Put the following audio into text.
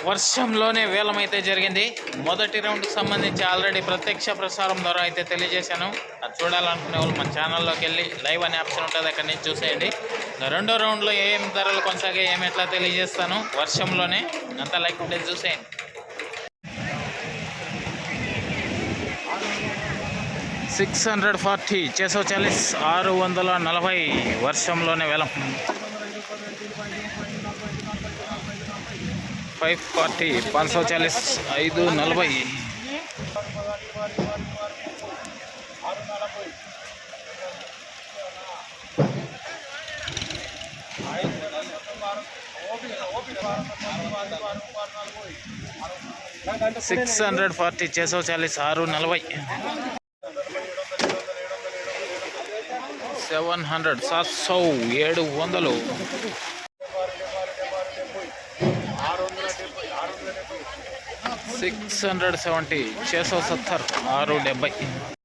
వర్షంలోనే వేలమైతే జరిగింది. మొదటి రౌండ్కి సంబంధించి ఆల్రెడీ ప్రత్యక్ష ప్రసారం ద్వారా అయితే తెలియజేశాను. అది చూడాలనుకునే వాళ్ళు మన ఛానల్లోకి వెళ్ళి లైవ్ అనే ఆప్షన్ ఉంటుంది, అక్కడి నుంచి చూసేయండి. రెండో రౌండ్లో ఏం ధరలు కొనసాగే ఏమి ఎట్లా తెలియజేస్తాను. వర్షంలోనే అంతా లైక్ ఉండేది చూసేయండి. 640 640 640 వర్షంలోనే వేలం. 540 540 540. 640 640 640. 700 700 670 670 670.